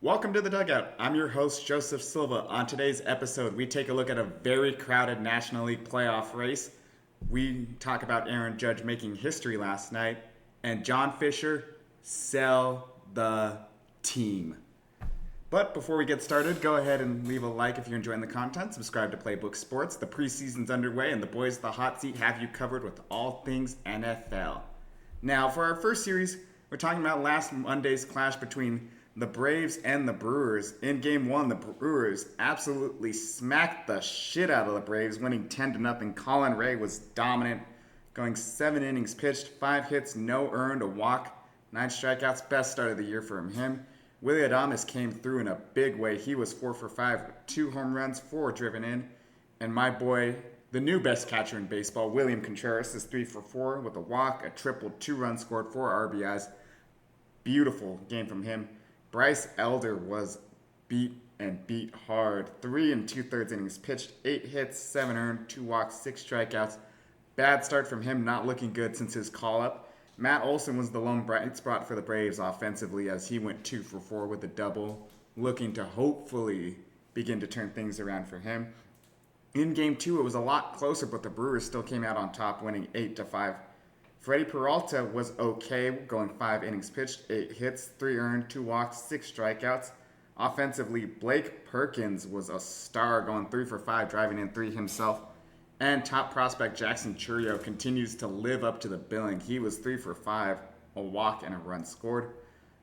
Welcome to the Dugout. I'm your host, Joseph Silva. On today's episode, we take a look at a very crowded National League playoff race. We talk about Aaron Judge making history last night, and John Fisher sell the team. But before we get started, go ahead and leave a like if you're enjoying the content. Subscribe to Playbook Sports. The preseason's underway, and the boys at the hot seat have you covered with all things NFL. Now, for our first series, we're talking about last Monday's clash between the Braves and the Brewers. In game one, the Brewers absolutely smacked the shit out of the Braves, winning 10-0. Colin Ray was dominant, going 7 innings pitched, 5 hits, no earned, a walk, 9 strikeouts. Best start of the year for him. Willy Adames came through in a big way. He was 4 for 5 with 2 home runs, 4 driven in. And my boy, the new best catcher in baseball, William Contreras, is 3 for 4 with a walk, a triple, 2 runs scored, 4 RBIs. Beautiful game from him. Bryce Elder was beat hard. 3 2/3 innings pitched, 8 hits, 7 earned, 2 walks, 6 strikeouts. Bad start from him, not looking good since his call-up. Matt Olson was the lone bright spot for the Braves offensively as he went 2 for 4 with a double, looking to hopefully begin to turn things around for him. In game 2, it was a lot closer, but the Brewers still came out on top, winning 8-5. Freddie Peralta was okay, going 5 innings pitched, 8 hits, 3 earned, 2 walks, 6 strikeouts. Offensively, Blake Perkins was a star, going 3 for 5, driving in 3 himself. And top prospect Jackson Chourio continues to live up to the billing. He was 3 for 5, a walk and a run scored.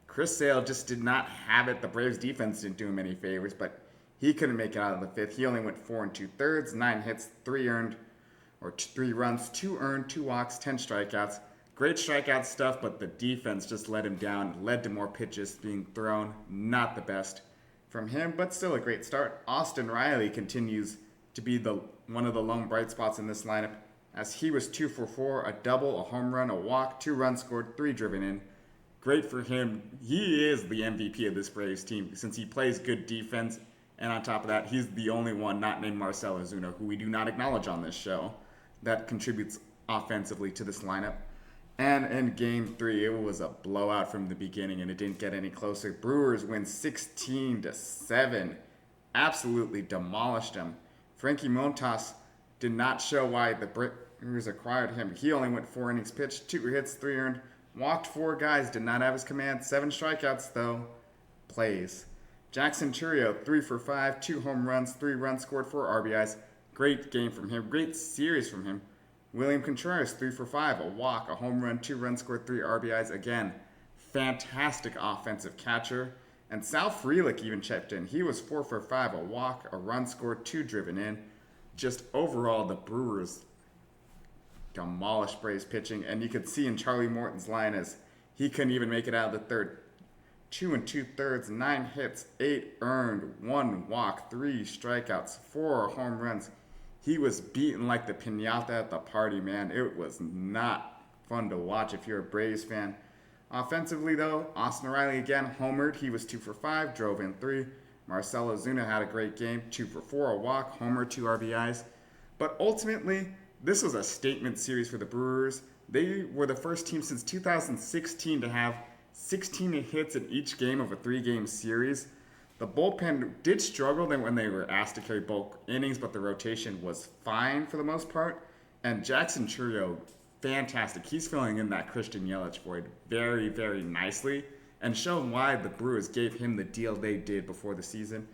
Chris Sale just did not have it. The Braves defense didn't do him any favors, but he couldn't make it out of the 5th. He only went 4 2/3, 9 hits, 3 runs, 2 earned, 2 walks, 10 strikeouts. Great strikeout stuff, but the defense just let him down, led to more pitches being thrown. Not the best from him, but still a great start. Austin Riley continues to be one of the lone bright spots in this lineup, as he was 2 for 4, a double, a home run, a walk, 2 runs scored, 3 driven in. Great for him. He is the MVP of this Braves team since he plays good defense, and on top of that, he's the only one not named Marcell Ozuna, who we do not acknowledge on this show, that contributes offensively to this lineup. And in game 3, it was a blowout from the beginning, and it didn't get any closer. Brewers win 16-7. Absolutely demolished them. Frankie Montas did not show why the Brewers acquired him. He only went 4 innings pitched, 2 hits, 3 earned, walked 4 guys, did not have his command, 7 strikeouts though. Plays. Jackson Chourio, 3 for 5, 2 home runs, 3 runs scored, 4 RBIs. Great game from him, great series from him. William Contreras, 3 for 5, a walk, a home run, 2 runs scored, 3 RBIs. Again, fantastic offensive catcher. And Sal Frelick even chipped in. He was 4 for 5, a walk, a run scored, 2 driven in. Just overall, the Brewers demolished Braves pitching. And you could see in Charlie Morton's line as he couldn't even make it out of the 3rd. 2 2/3, 9 hits, 8 earned, 1 walk, 3 strikeouts, 4 home runs. He was beaten like the piñata at the party, man. It was not fun to watch if you're a Braves fan. Offensively, though, Austin Riley again homered. He was 2 for 5, drove in 3. Marcell Ozuna had a great game, 2 for 4, a walk, homer, 2 RBIs. But ultimately, this was a statement series for the Brewers. They were the first team since 2016 to have 16 hits in each game of a 3-game series. The bullpen did struggle when they were asked to carry bulk innings, but the rotation was fine for the most part. And Jackson Chourio, fantastic. He's filling in that Christian Yelich void very, very nicely and showing why the Brewers gave him the deal they did before the season.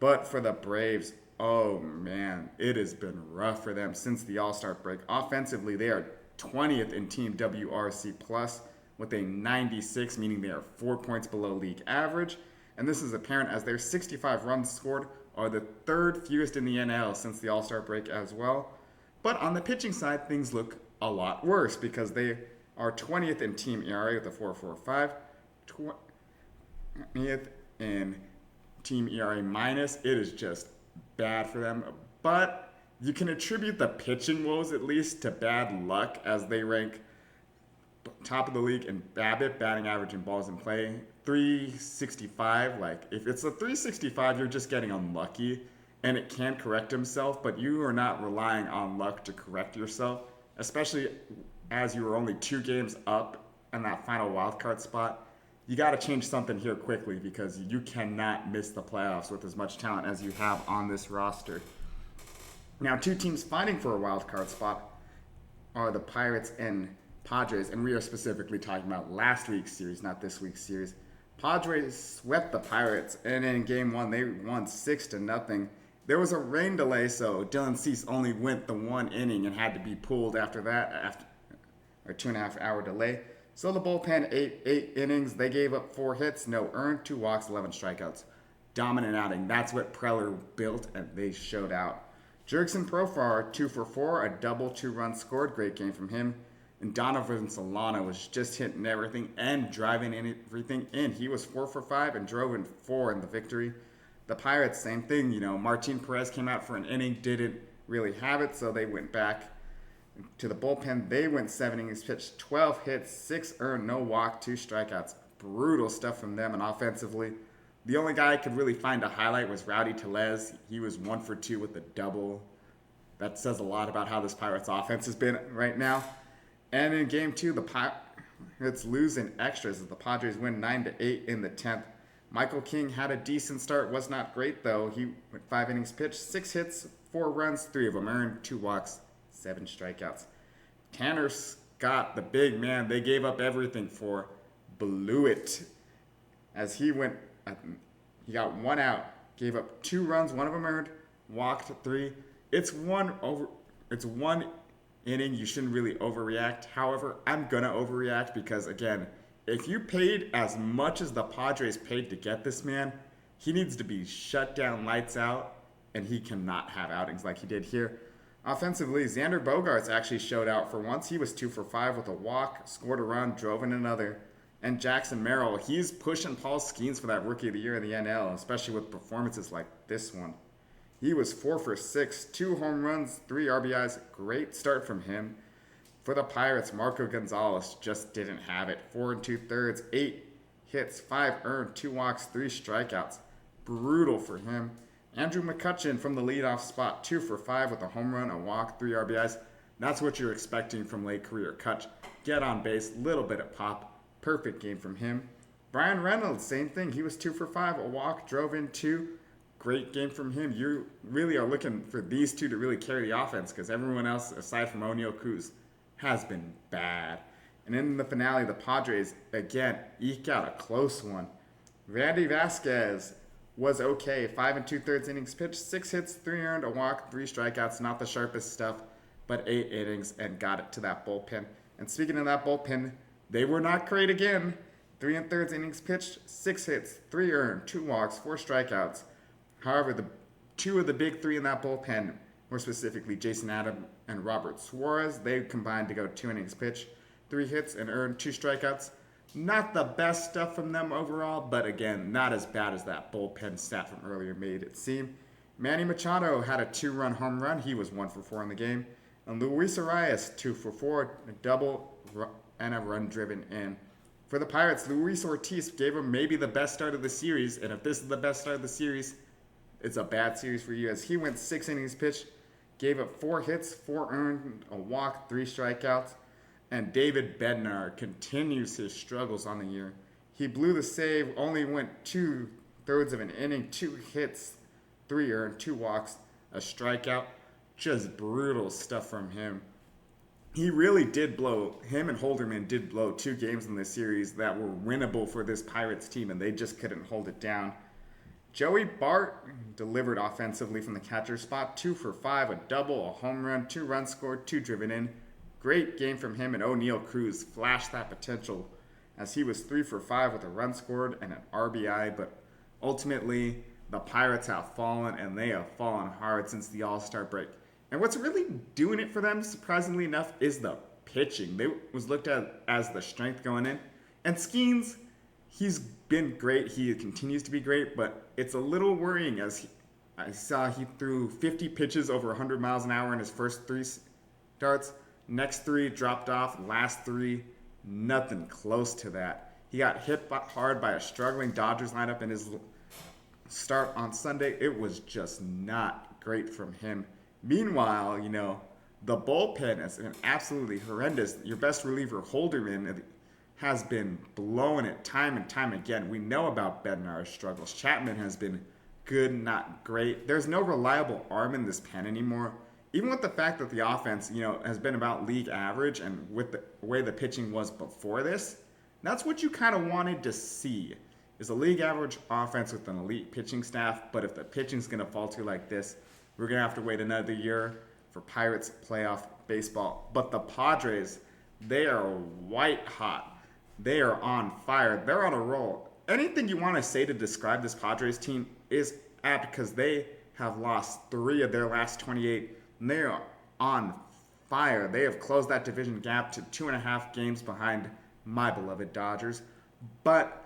But for the Braves, oh man, it has been rough for them since the All-Star break. Offensively, they are 20th in team WRC plus with a 96, meaning they are 4 points below league average. And this is apparent as their 65 runs scored are the 3rd fewest in the NL since the All-Star break as well. But on the pitching side, things look a lot worse because they are 20th in team ERA with a 4.45, 20th in team ERA minus. It is just bad for them. But you can attribute the pitching woes at least to bad luck as they rank top of the league in BABIP, batting average and balls in play, 365. Like, if it's a 365, you're just getting unlucky, and it can correct himself, but you are not relying on luck to correct yourself, especially as you were only 2 games up in that final wildcard spot. you got to change something here quickly because you cannot miss the playoffs with as much talent as you have on this roster. Now, two teams fighting for a wild card spot are the Pirates and Padres, and we are specifically talking about last week's series, not this week's series. Padres swept the Pirates, and in Game 1, they won 6-0. There was a rain delay, so Dylan Cease only went the one inning and had to be pulled after that, after a 2.5-hour delay. So the bullpen eight innings. They gave up 4 hits, no earned, 2 walks, 11 strikeouts. Dominant outing. That's what Preller built, and they showed out. Jurickson Profar, 2 for 4, a double, 2 runs scored. Great game from him. And Donovan Solano was just hitting everything and driving everything in. He was 4 for 5 and drove in 4 in the victory. The Pirates, same thing. Martin Perez came out for an inning, didn't really have it, so they went back to the bullpen. They went 7 innings pitched, 12 hits, 6 earned, no walk, 2 strikeouts. Brutal stuff from them, and offensively, the only guy I could really find a highlight was Rowdy Tellez. He was 1 for 2 with a double. That says a lot about how this Pirates offense has been right now. And in Game 2, the Pirates lose in extras as the Padres win 9-8 in the 10th. Michael King had a decent start, was not great though. He went 5 innings pitched, 6 hits, 4 runs, 3 of them earned, 2 walks, 7 strikeouts. Tanner Scott, the big man, they gave up everything for, blew it. As he got 1 out, gave up 2 runs, 1 of them earned, walked 3. It's one inning. You shouldn't really overreact. However, I'm gonna overreact because again, if you paid as much as the Padres paid to get this man, he needs to be shut down, lights out, and he cannot have outings like he did here. Offensively, Xander Bogaerts actually showed out for once. He was 2 for 5 with a walk, scored a run, drove in another. And Jackson Merrill, he's pushing Paul Skeens for that Rookie of the Year in the NL, especially with performances like this one. He was 4 for 6, 2 home runs, 3 RBIs. Great start from him. For the Pirates, Marco Gonzalez just didn't have it. 4 2/3, 8 hits, 5 earned, 2 walks, 3 strikeouts. Brutal for him. Andrew McCutchen from the leadoff spot, 2 for 5 with a home run, a walk, 3 RBIs. That's what you're expecting from late career Kutch. Get on base, little bit of pop. Perfect game from him. Brian Reynolds, same thing. He was 2 for 5, a walk, drove in 2. Great game from him. You really are looking for these two to really carry the offense because everyone else, aside from Oneil Cruz, has been bad. And in the finale, the Padres, again, eke out a close one. Randy Vasquez was okay. 5 2/3 innings pitched, 6 hits, 3 earned, a walk, 3 strikeouts. Not the sharpest stuff, but 8 innings and got it to that bullpen. And speaking of that bullpen, they were not great again. 3 1/3 innings pitched, 6 hits, 3 earned, 2 walks, 4 strikeouts. However, the 2 of the big 3 in that bullpen, more specifically Jason Adam and Robert Suarez, they combined to go 2 innings pitched, 3 hits, and earned 2 strikeouts. Not the best stuff from them overall, but again, not as bad as that bullpen stat from earlier made it seem. Manny Machado had a 2-run home run. He was 1 for 4 in the game. And Luis Arias, 2 for 4, a double and a run driven in. For the Pirates, Luis Ortiz gave him maybe the best start of the series, and if this is the best start of the series, it's a bad series for you as he went 6 innings pitched, gave up 4 hits, 4 earned, a walk, 3 strikeouts. And David Bednar continues his struggles on the year. He blew the save, only went 2/3 of an inning, 2 hits, 3 earned, 2 walks, a strikeout. Just brutal stuff from him. He really did blow, him and Holderman did blow 2 games in this series that were winnable for this Pirates team, and they just couldn't hold it down. Joey Bart delivered offensively from the catcher spot, 2 for 5, a double, a home run, 2 runs scored, 2 driven in. Great game from him, and Oneil Cruz flashed that potential as he was 3 for 5 with a run scored and an RBI, but ultimately the Pirates have fallen, and they have fallen hard since the All-Star break. And what's really doing it for them, surprisingly enough, is the pitching. They was looked at as the strength going in. And Skeens, he's been great. He continues to be great, but it's a little worrying as I saw he threw 50 pitches over 100 miles an hour in his first 3 starts. Next 3 dropped off. Last 3, nothing close to that. He got hit hard by a struggling Dodgers lineup in his start on Sunday. It was just not great from him. Meanwhile, the bullpen is an absolutely horrendous. Your best reliever, Holderman, has been blowing it time and time again. We know about Bednar's struggles. Chapman has been good, not great. There's no reliable arm in this pen anymore. Even with the fact that the offense, has been about league average, and with the way the pitching was before this, that's what you kind of wanted to see, is a league average offense with an elite pitching staff. But if the pitching's going to falter like this, we're going to have to wait another year for Pirates playoff baseball. But the Padres, they are white hot. They are on fire. They're on a roll. Anything you want to say to describe this Padres team is apt, because they have lost 3 of their last 28, and they are on fire. They have closed that division gap to 2.5 games behind my beloved Dodgers. But,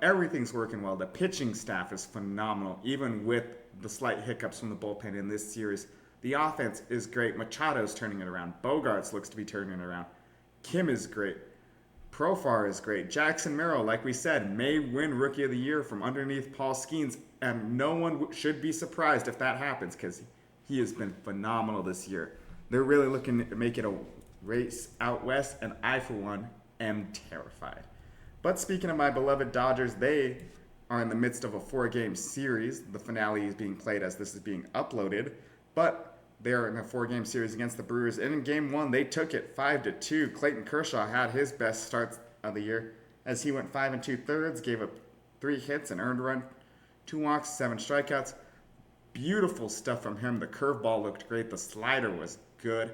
everything's working well. The pitching staff is phenomenal, even with the slight hiccups from the bullpen in this series. The offense is great. Machado's turning it around. Bogarts looks to be turning it around. Kim is great. Profar is great. Jackson Merrill, like we said, may win Rookie of the Year from underneath Paul Skeens, and no one should be surprised if that happens, because he has been phenomenal this year. They're really looking to make it a race out west, and I, for one, am terrified. But speaking of my beloved Dodgers, they are in the midst of a 4-game series. The finale is being played as this is being uploaded, but they are in a 4-game series against the Brewers. And in Game 1, they took it 5-2. Clayton Kershaw had his best start of the year, as he went 5 2/3, gave up 3 hits, an earned run, 2 walks, 7 strikeouts. Beautiful stuff from him. The curveball looked great. The slider was good.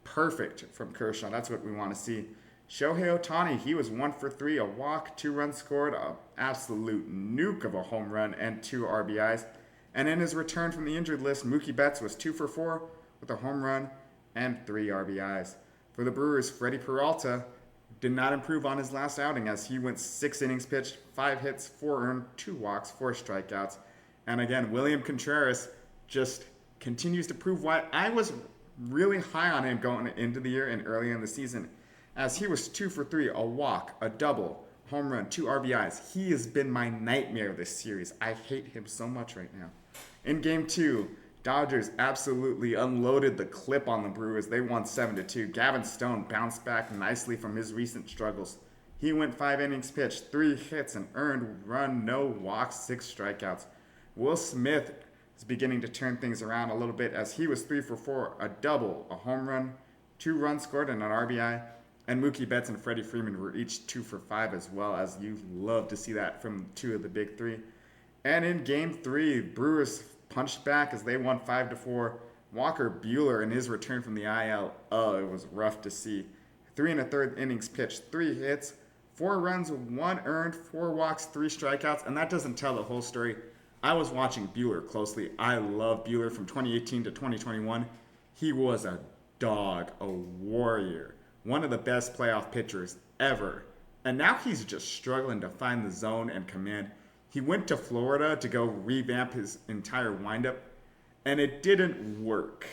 Perfect from Kershaw. That's what we want to see. Shohei Ohtani, he was 1 for 3, a walk, 2 runs scored, an absolute nuke of a home run, and 2 RBIs. And in his return from the injured list, Mookie Betts was 2 for 4 with a home run and 3 RBIs. For the Brewers, Freddie Peralta did not improve on his last outing, as he went 6 innings pitched, 5 hits, 4 earned, 2 walks, 4 strikeouts. And again, William Contreras just continues to prove why I was really high on him going into the year and early in the season, as he was 2 for 3, a walk, a double, home run, 2 RBIs. He has been my nightmare this series. I hate him so much right now. In Game 2, Dodgers absolutely unloaded the clip on the Brewers. They won 7-2. Gavin Stone bounced back nicely from his recent struggles. He went 5 innings pitched, 3 hits, an earned run, no walks, 6 strikeouts. Will Smith is beginning to turn things around a little bit, as he was 3 for 4, a double, a home run, 2 runs scored, and an RBI. And Mookie Betts and Freddie Freeman were each 2 for 5 as well, as you love to see that from 2 of the big 3. And in Game 3, Brewers punched back as they won 5-4. Walker Buehler in his return from the IL, it was rough to see. 3 1/3 innings pitched, 3 hits, 4 runs, 1 earned, 4 walks, 3 strikeouts, and that doesn't tell the whole story. I was watching Buehler closely. I love Buehler from 2018 to 2021. He was a dog, a warrior, one of the best playoff pitchers ever. And now he's just struggling to find the zone and command. He went to Florida to go revamp his entire windup, and it didn't work.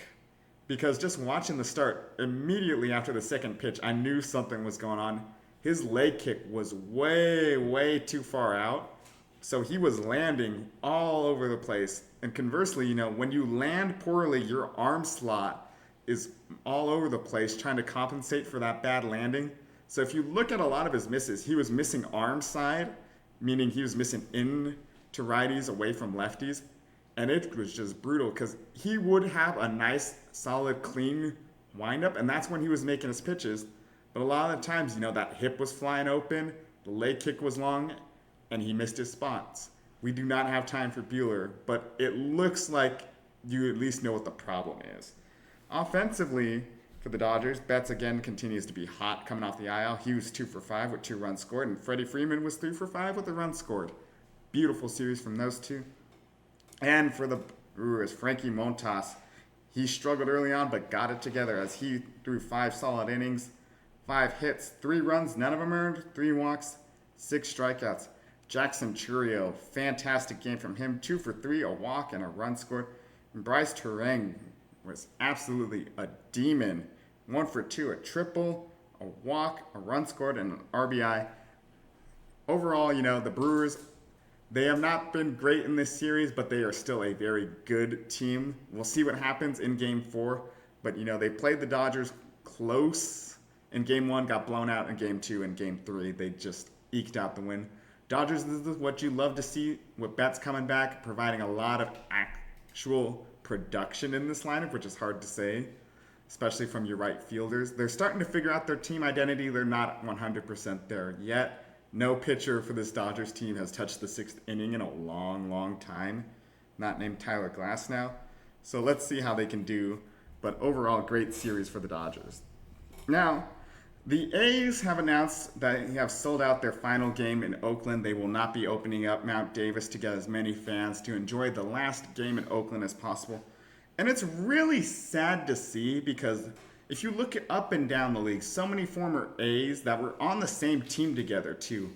Because just watching the start, immediately after the second pitch, I knew something was going on. His leg kick was way, way too far out. So he was landing all over the place. And conversely, when you land poorly, your arm slot is all over the place trying to compensate for that bad landing. So if you look at a lot of his misses, he was missing arm side, meaning he was missing in to righties away from lefties. And it was just brutal, because he would have a nice, solid, clean windup, and that's when he was making his pitches. But a lot of the times, that hip was flying open, the leg kick was long, and he missed his spots. We do not have time for Buehler, but it looks like you at least know what the problem is. Offensively, for the Dodgers, Betts again continues to be hot coming off the IL. He was 2 for 5 with 2 runs scored, and Freddie Freeman was 3 for 5 with a run scored. Beautiful series from those two. And for the Brewers, Frankie Montas, he struggled early on but got it together, as he threw 5 solid innings, 5 hits, 3 runs, none of them earned, 3 walks, 6 strikeouts. Jackson Chourio, fantastic game from him, 2 for 3, a walk and a run scored. And Bryce Turang was absolutely a demon, 1 for 2, a triple, a walk, a run scored, and an RBI. Overall, the Brewers, they have not been great in this series, but they are still a very good team. We'll see what happens in Game 4. But, they played the Dodgers close in game one, got blown out in game two, and game three, they just eked out the win. Dodgers, this is what you love to see with Betts coming back, providing a lot of actual production in this lineup, which is hard to say, especially from your right fielders. They're starting to figure out their team identity. They're not 100% there yet. No pitcher for this Dodgers team has touched the sixth inning in a long, long time. Not named Tyler Glasnow. So let's see how they can do. But overall, great series for the Dodgers. Now, the A's have announced that they have sold out their final game in Oakland. They will not be opening up Mount Davis to get as many fans to enjoy the last game in Oakland as possible. And it's really sad to see because if you look up and down the league, so many former A's that were on the same team together too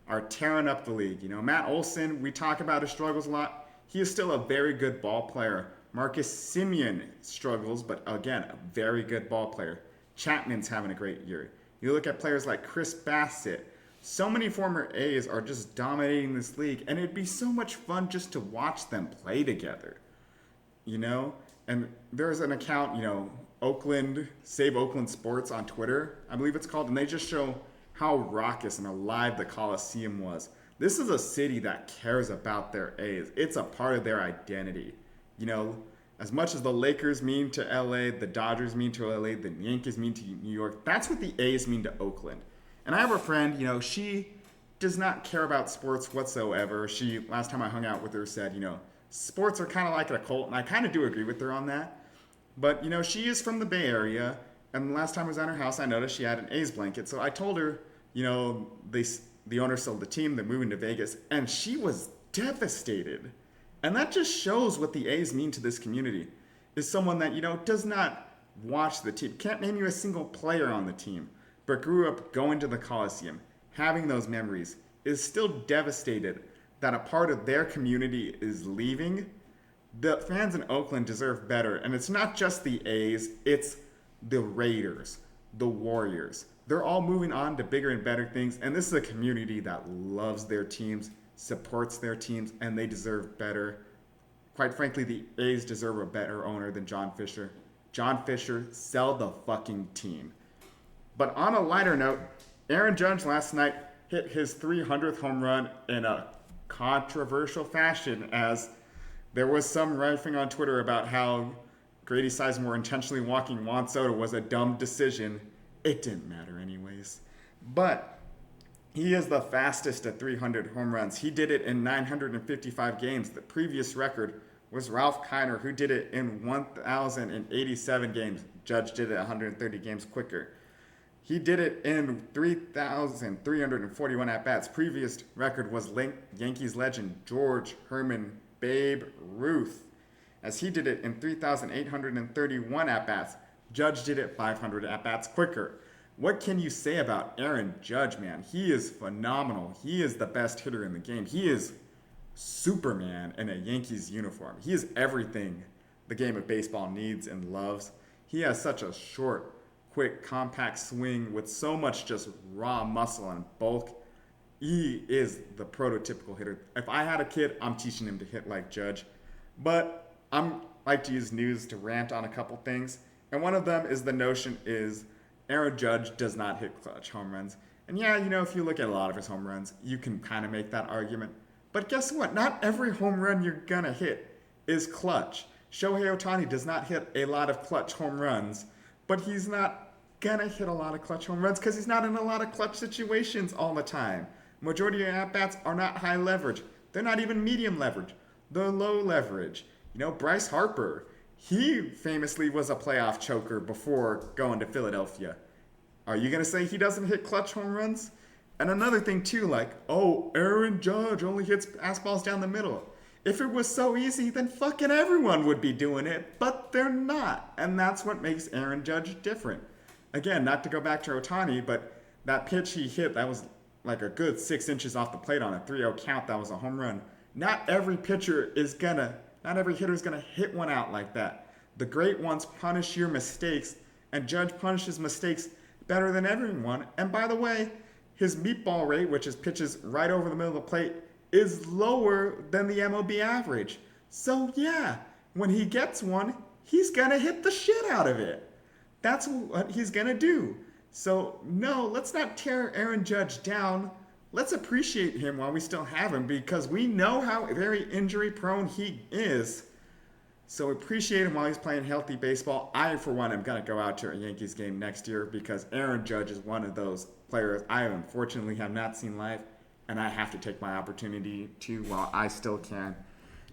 are tearing up the league. You know, Matt Olson, we talk about his struggles a lot. He is still a very good ball player. Marcus Semien struggles, but again, a very good ball player. Chapman's having a great year. You look at players like Chris Bassett. So many former A's are just dominating this league, and it'd be so much fun just to watch them play together. You know? And there's an account, you know, Oakland, Save Oakland Sports on Twitter, I believe it's called, and they just show how raucous and alive the Coliseum was. This is a city that cares about their A's. It's a part of their identity. You know, as much as the Lakers mean to LA, the Dodgers mean to LA, the Yankees mean to New York, that's what the A's mean to Oakland. And I have a friend, you know, she does not care about sports whatsoever. She, last time I hung out with her, said, you know, sports are kind of like a cult, and I kind of do agree with her on that. But, you know, she is from the Bay Area, and the last time I was at her house, I noticed she had an A's blanket. So I told her, you know, the owner sold the team, they're moving to Vegas, and she was devastated. And that just shows what the A's mean to this community, is someone that, you know, does not watch the team, can't name you a single player on the team, but grew up going to the Coliseum, having those memories, is still devastated that a part of their community is leaving. The fans in Oakland deserve better, and it's not just the A's, it's the Raiders, the Warriors. They're all moving on to bigger and better things, and this is a community that loves their teams, supports their teams, and they deserve better. Quite frankly, the A's deserve a better owner than John Fisher. John Fisher, sell the fucking team. But on a lighter note, Aaron Judge last night hit his 300th home run in a controversial fashion, as there was some riffing on Twitter about how Grady Sizemore intentionally walking Juan Soto was a dumb decision. It didn't matter anyways. But he is the fastest at 300 home runs. He did it in 955 games. The previous record was Ralph Kiner, who did it in 1,087 games. Judge did it 130 games quicker. He did it in 3,341 at-bats. Previous record was Yankees legend George Herman Babe Ruth, as he did it in 3,831 at-bats. Judge did it 500 at-bats quicker. What can you say about Aaron Judge, man? He is phenomenal. He is the best hitter in the game. He is Superman in a Yankees uniform. He is everything the game of baseball needs and loves. He has such a short, quick, compact swing with so much just raw muscle and bulk. He is the prototypical hitter. If I had a kid, I'm teaching him to hit like Judge. But I'm like to use news to rant on a couple things. And one of them is the notion is Aaron Judge does not hit clutch home runs. And yeah, you know, if you look at a lot of his home runs, you can kind of make that argument. But guess what? Not every home run you're gonna hit is clutch. Shohei Ohtani does not hit a lot of clutch home runs, but he's not gonna hit a lot of clutch home runs because he's not in a lot of clutch situations all the time. Majority of at-bats are not high leverage. They're not even medium leverage. They're low leverage. You know, Bryce Harper, he famously was a playoff choker before going to Philadelphia. Are you going to say he doesn't hit clutch home runs? And another thing too, like, oh, Aaron Judge only hits fastballs down the middle. If it was so easy, then fucking everyone would be doing it, but they're not. And that's what makes Aaron Judge different. Again, not to go back to Ohtani, but that pitch he hit, that was like a good 6 inches off the plate on a 3-0 count. That was a home run. Not every hitter is gonna hit one out like that. The great ones punish your mistakes, and Judge punishes mistakes better than everyone. And by the way, his meatball rate, which is pitches right over the middle of the plate, is lower than the MLB average. So yeah, when he gets one, he's gonna hit the shit out of it. That's what he's gonna do. So, no, let's not tear Aaron Judge down. Let's appreciate him while we still have him because we know how very injury prone he is. So appreciate him while he's playing healthy baseball. I, for one, am going to go out to a Yankees game next year because Aaron Judge is one of those players I unfortunately have not seen live, and I have to take my opportunity to while I still can.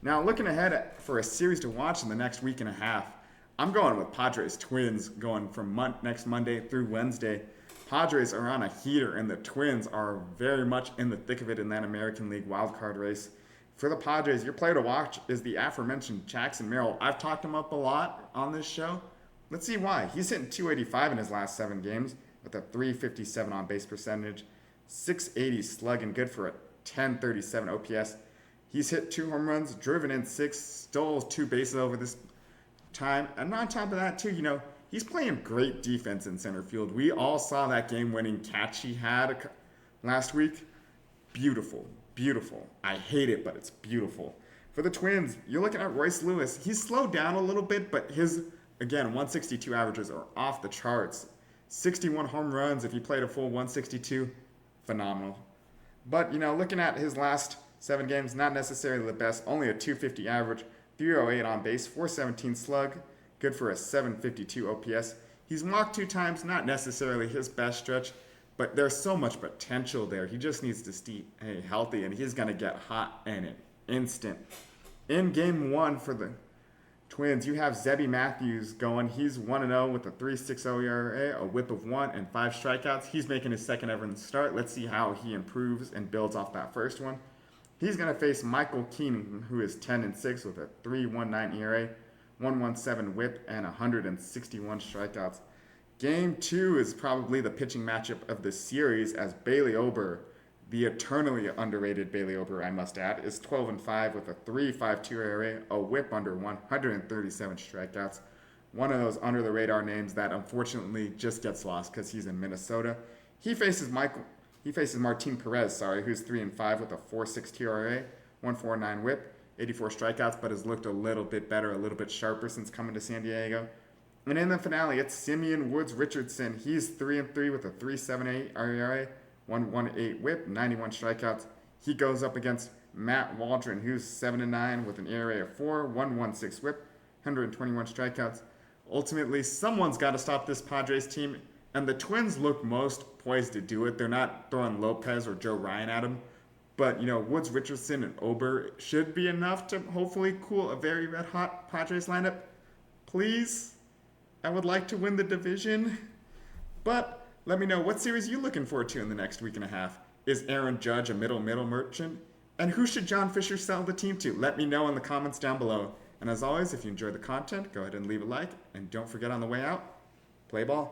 Now, looking ahead for a series to watch in the next week and a half, I'm going with Padres Twins going from next Monday through Wednesday. Padres are on a heater, and the Twins are very much in the thick of it in that American League wildcard race. For the Padres, your player to watch is the aforementioned Jackson Merrill. I've talked him up a lot on this show. Let's see why. He's hitting 285 in his last 7 games with a 357 on base percentage, 680 slugging, good for a 1037 OPS. He's hit 2 home runs, driven in 6, stole 2 bases over this time. And on top of that, too, he's playing great defense in center field. We all saw that game-winning catch he had last week. Beautiful. Beautiful. I hate it, but it's beautiful. For the Twins, you're looking at Royce Lewis. He's slowed down a little bit, but his, again, 162 averages are off the charts. 61 home runs if he played a full 162. Phenomenal. But, looking at his last 7 games, not necessarily the best. Only a 250 average, 308 on base, 417 slug. Good for a 752 OPS. He's walked 2 times, not necessarily his best stretch. But there's so much potential there. He just needs to stay healthy, and he's going to get hot in an instant. In game 1 for the Twins, you have Zebby Matthews going. He's 1-0 with a 3.60 ERA, a whip of 1, and 5 strikeouts. He's making his second ever start. Let's see how he improves and builds off that first one. He's going to face Michael Keenan, who is 10-6 with a 3.19 ERA, 1.17 whip, and 161 strikeouts. Game 2 is probably the pitching matchup of the series as Bailey Ober, the eternally underrated Bailey Ober, I must add, is 12-5 with a 3.52 ERA, a whip under 137 strikeouts. One of those under-the-radar names that unfortunately just gets lost because he's in Minnesota. He faces Martin Perez, who's 3-5 with a 4.62 ERA, 1.49 whip, 84 strikeouts, but has looked a little bit better, a little bit sharper since coming to San Diego. And in the finale, it's Simeon Woods Richardson. He's 3-3 with a 3.78 ERA, 1.18 whip, 91 strikeouts. He goes up against Matt Waldron, who's 7-9 with an ERA of 4, 1.16 whip, 121 strikeouts. Ultimately, someone's got to stop this Padres team, and the Twins look most poised to do it. They're not throwing Lopez or Joe Ryan at him. But, Woods Richardson and Ober should be enough to hopefully cool a very red-hot Padres lineup. Please? I would like to win the division, but let me know what series you're looking forward to in the next week and a half. Is Aaron Judge a middle merchant? And who should John Fisher sell the team to? Let me know in the comments down below. And as always, if you enjoy the content, go ahead and leave a like. And don't forget on the way out, play ball.